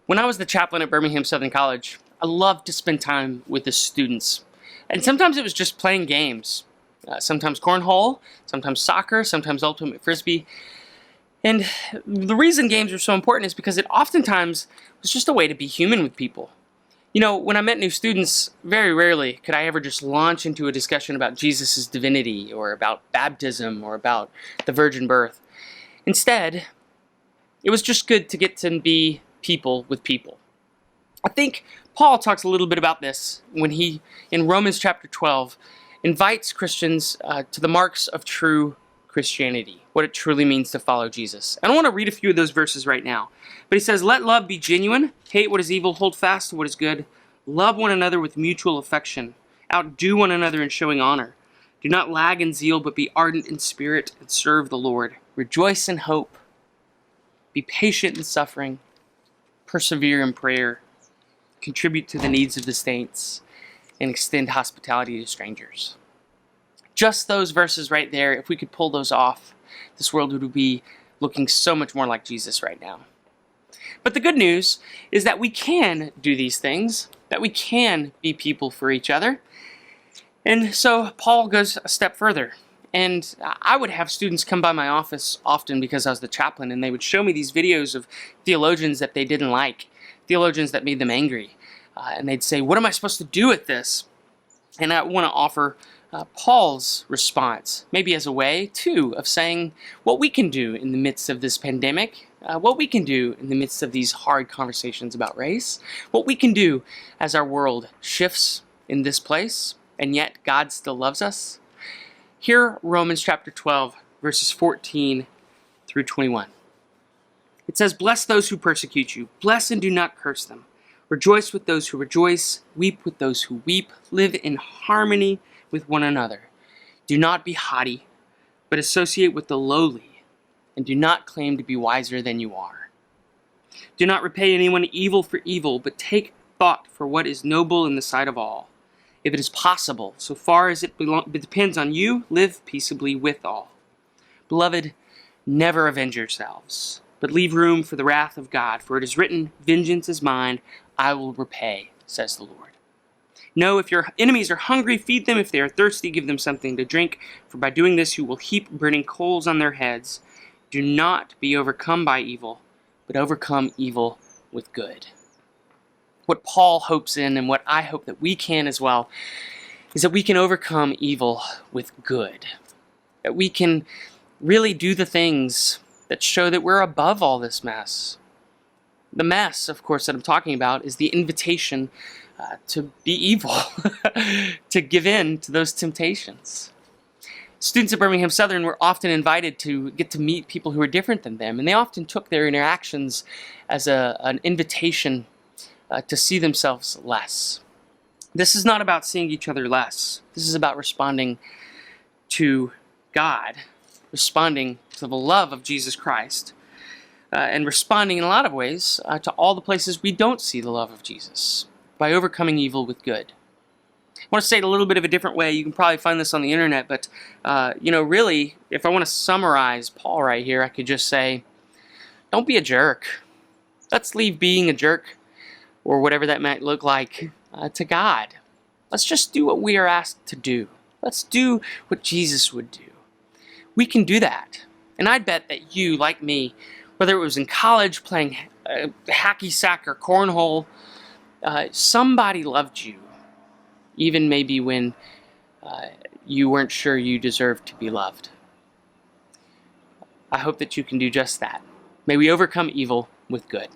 When I was the chaplain at Birmingham Southern College, I loved to spend time with the students. And sometimes it was just playing games. Sometimes cornhole, sometimes soccer, sometimes ultimate frisbee. And the reason games were so important is because it oftentimes was just a way to be human with people. You know, when I met new students, very rarely could I ever just launch into a discussion about Jesus' divinity or about baptism or about the virgin birth. Instead, it was just good to get to be people with people. I think Paul talks a little bit about this when he, in Romans chapter 12, invites Christians to the marks of true Christianity, what it truly means to follow Jesus. And I want to read a few of those verses right now. But he says, "Let love be genuine, hate what is evil, hold fast to what is good, love one another with mutual affection, outdo one another in showing honor. Do not lag in zeal, but be ardent in spirit and serve the Lord. Rejoice in hope, be patient in suffering, persevere in prayer, contribute to the needs of the saints, and extend hospitality to strangers." Just those verses right there, if we could pull those off, this world would be looking so much more like Jesus right now. But the good news is that we can do these things, that we can be people for each other. And so Paul goes a step further. And I would have students come by my office often because I was the chaplain, and they would show me these videos of theologians that they didn't like, theologians that made them angry. And they'd say, "What am I supposed to do with this?" And I want to offer Paul's response, maybe as a way, too, of saying what we can do in the midst of this pandemic, what we can do in the midst of these hard conversations about race, what we can do as our world shifts in this place, and yet God still loves us. Hear Romans chapter 12, verses 14 through 21. It says, "Bless those who persecute you. Bless and do not curse them. Rejoice with those who rejoice. Weep with those who weep. Live in harmony with one another. Do not be haughty, but associate with the lowly, and do not claim to be wiser than you are. Do not repay anyone evil for evil, but take thought for what is noble in the sight of all. If it is possible, so far as it depends on you, live peaceably with all. Beloved, never avenge yourselves, but leave room for the wrath of God, for it is written, 'Vengeance is mine, I will repay,' says the Lord. No, if your enemies are hungry, feed them. If they are thirsty, give them something to drink, for by doing this you will heap burning coals on their heads. Do not be overcome by evil, but overcome evil with good." What Paul hopes in, and what I hope that we can as well, is that we can overcome evil with good. That we can really do the things that show that we're above all this mess. The mess, of course, that I'm talking about is the invitation to be evil, to give in to those temptations. Students at Birmingham Southern were often invited to get to meet people who were different than them, and they often took their interactions as an invitation to see themselves less. This is not about seeing each other less. This is about responding to God, responding to the love of Jesus Christ, and responding in a lot of ways to all the places we don't see the love of Jesus, by overcoming evil with good. I want to say it a little bit of a different way. You can probably find this on the internet, but really, if I want to summarize Paul right here, I could just say, don't be a jerk. Let's leave being a jerk, or whatever that might look like, to God. Let's just do what we are asked to do. Let's do what Jesus would do. We can do that. And I'd bet that you, like me, whether it was in college playing hacky sack or cornhole, somebody loved you, even maybe when you weren't sure you deserved to be loved. I hope that you can do just that. May we overcome evil with good.